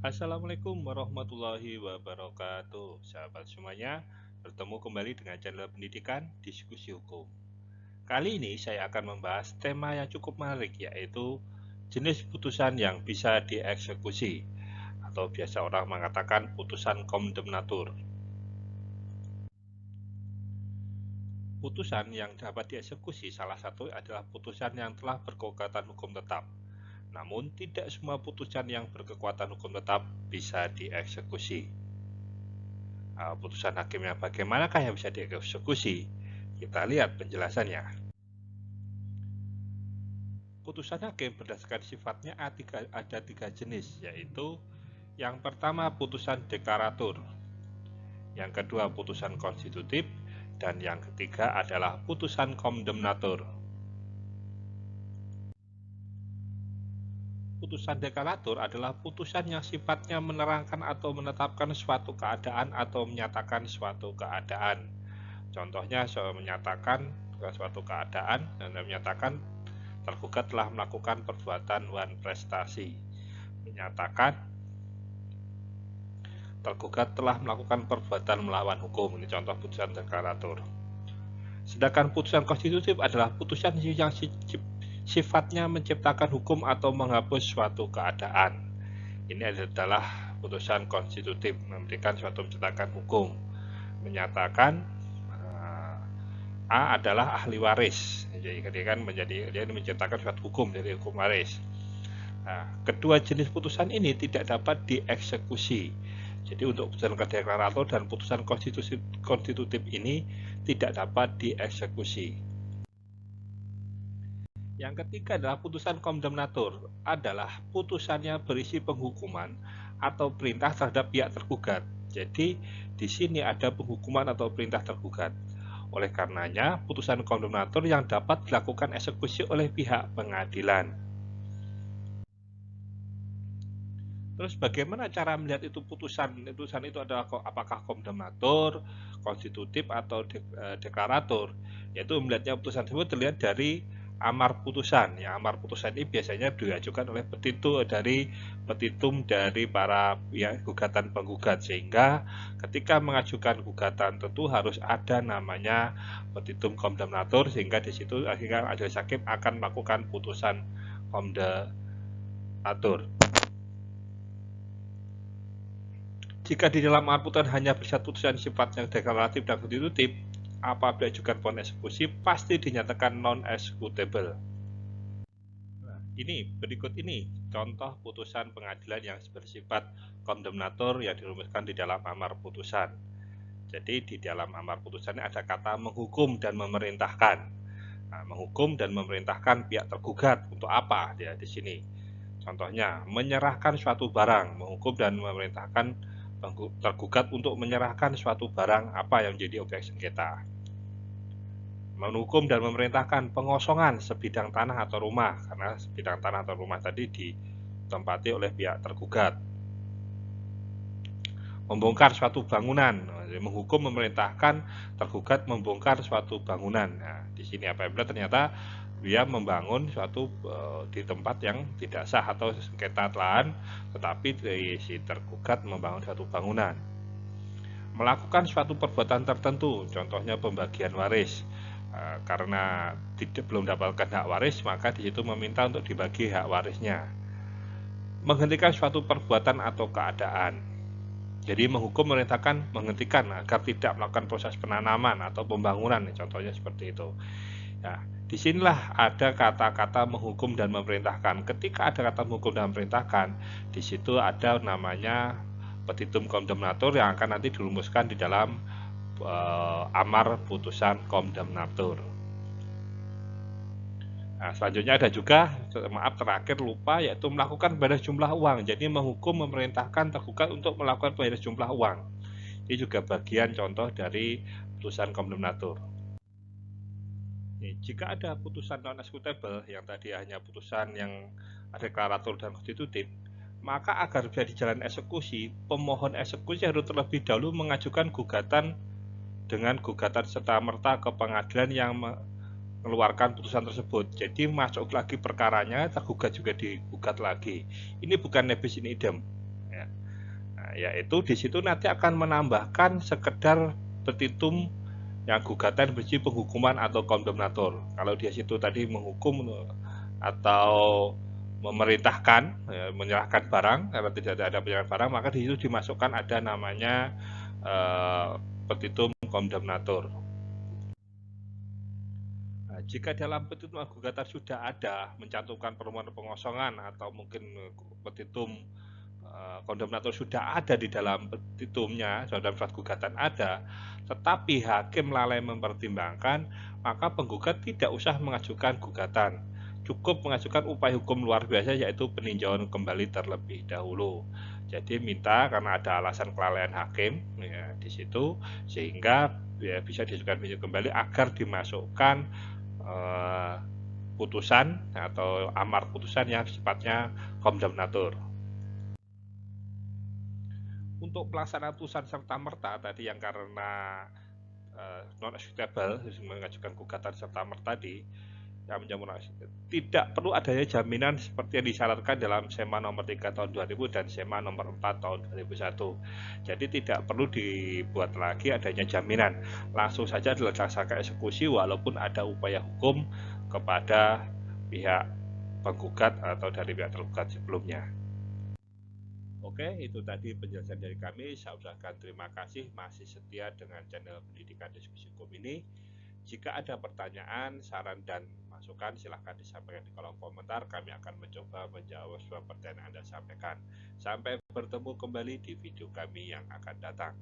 Assalamualaikum warahmatullahi wabarakatuh. Sahabat semuanya, bertemu kembali dengan channel pendidikan Diskusi Hukum. Kali ini saya akan membahas tema yang cukup menarik, yaitu jenis putusan yang bisa dieksekusi atau biasa orang mengatakan putusan kondemnatur. Putusan yang dapat dieksekusi salah satu adalah putusan yang telah berkekuatan hukum tetap. Namun, tidak semua putusan yang berkekuatan hukum tetap bisa dieksekusi. Putusan hakimnya bagaimanakah yang bisa dieksekusi? Kita lihat penjelasannya. Putusan hakim berdasarkan sifatnya ada tiga jenis, yaitu yang pertama putusan deklaratur, yang kedua putusan konstitutif, dan yang ketiga adalah putusan kondemnatur. Putusan deklaratur adalah putusan yang sifatnya menerangkan atau menetapkan suatu keadaan atau menyatakan suatu keadaan. Contohnya menyatakan suatu keadaan dan menyatakan tergugat telah melakukan perbuatan wan prestasi. Menyatakan tergugat telah melakukan perbuatan melawan hukum. Ini contoh putusan deklaratur. Sedangkan putusan konstitutif adalah putusan yang sifatnya menciptakan hukum atau menghapus suatu keadaan. Ini adalah putusan konstitutif, memberikan suatu menciptakan hukum. Menyatakan A adalah ahli waris, jadi kan dia menciptakan suatu hukum dari hukum waris. Nah, kedua jenis putusan ini tidak dapat dieksekusi. Jadi untuk putusan deklarator dan putusan konstitutif ini tidak dapat dieksekusi. Yang ketiga adalah putusan kondemnatur, adalah putusannya berisi penghukuman atau perintah terhadap pihak tergugat. Jadi di sini ada penghukuman atau perintah tergugat. Oleh karenanya, putusan kondemnatur yang dapat dilakukan eksekusi oleh pihak pengadilan. Terus bagaimana cara melihat itu putusan itu adalah apakah kondemnatur, konstitutif atau deklaratur? Yaitu melihatnya putusan tersebut terlihat dari amar putusan. Ya, amar putusan ini biasanya diajukan oleh petitum dari para gugatan penggugat, sehingga ketika mengajukan gugatan tentu harus ada namanya petitum kondemnatur, sehingga di situ akhirnya majelis hakim akan melakukan putusan kondemnatur. Jika di dalam amar putusan hanya bersatu putusan sifatnya deklaratif dan konstitutif, apabila diajukan pohon eksekusi pasti dinyatakan non-executable. Nah, berikut ini contoh putusan pengadilan yang bersifat kondemnator yang dirumuskan di dalam amar putusan. Jadi di dalam amar putusan ada kata menghukum dan memerintahkan. Nah, menghukum dan memerintahkan pihak tergugat untuk apa dia di sini? Contohnya menyerahkan suatu barang, menghukum dan memerintahkan tergugat untuk menyerahkan suatu barang apa yang menjadi objek sengketa. Menghukum dan memerintahkan pengosongan sebidang tanah atau rumah, karena sebidang tanah atau rumah tadi ditempati oleh pihak tergugat. Membongkar suatu bangunan, menghukum memerintahkan tergugat membongkar suatu bangunan. Nah, di sini apabila ternyata dia membangun suatu di tempat yang tidak sah atau sengketa lahan, tetapi si tergugat membangun suatu bangunan. Melakukan suatu perbuatan tertentu, contohnya pembagian waris. Karena belum dapatkan hak waris, maka di situ meminta untuk dibagi hak warisnya. Menghentikan suatu perbuatan atau keadaan. Jadi menghukum memerintahkan menghentikan agar tidak melakukan proses penanaman atau pembangunan, contohnya seperti itu. Nah, disinilah ada kata-kata menghukum dan memerintahkan. Ketika ada kata menghukum dan memerintahkan, di situ ada namanya petitum kondemnatur yang akan nanti dirumuskan di dalam amar putusan kondemnatur. Nah, selanjutnya ada juga, maaf terakhir lupa, yaitu melakukan pembayaran jumlah uang. Jadi menghukum memerintahkan tergugat untuk melakukan pembayaran jumlah uang. Ini juga bagian contoh dari putusan kondemnatur. Jika ada putusan non-executable yang tadi hanya putusan yang deklarator dan konstitutif, maka agar bisa dijalankan eksekusi, pemohon eksekusi harus terlebih dahulu mengajukan gugatan dengan gugatan serta-merta ke pengadilan yang mengeluarkan putusan tersebut. Jadi masuk lagi perkaranya, tergugat juga digugat lagi. Ini bukan nebis in idem. Ya. Nah, yaitu di situ nanti akan menambahkan sekedar petitum yang gugatan berisi penghukuman atau kondemnator. Kalau di situ tadi menghukum atau memerintahkan, ya, menyerahkan barang, karena tidak ada penyerahan barang, maka di situ dimasukkan ada namanya petitum kondemnator. Nah, jika dalam petitum gugatan sudah ada mencantumkan permohonan pengosongan atau mungkin petitum kondemnator sudah ada di dalam petitumnya, dalam surat gugatan ada, tetapi hakim lalai mempertimbangkan, maka penggugat tidak usah mengajukan gugatan. Cukup mengajukan upaya hukum luar biasa, yaitu peninjauan kembali terlebih dahulu. Jadi minta karena ada alasan kelalaian hakim ya, di situ, sehingga ya, bisa diajukan kembali agar dimasukkan putusan atau amar putusan yang sifatnya kondemnator. Untuk pelaksanaan putusan serta merta tadi yang karena non executable, mengajukan gugatan serta merta tadi yang mencampur tidak perlu adanya jaminan seperti yang disyaratkan dalam SEMA nomor 3 tahun 2000 dan SEMA nomor 4 tahun 2001. Jadi tidak perlu dibuat lagi adanya jaminan, langsung saja dilaksanakan eksekusi walaupun ada upaya hukum kepada pihak penggugat atau dari pihak tergugat sebelumnya. Oke, itu tadi penjelasan dari kami. Saya ucapkan terima kasih masih setia dengan channel Pendidikan Diskusi Hukum ini. Jika ada pertanyaan, saran, dan masukan, silahkan disampaikan di kolom komentar. Kami akan mencoba menjawab semua pertanyaan Anda sampaikan. Sampai bertemu kembali di video kami yang akan datang.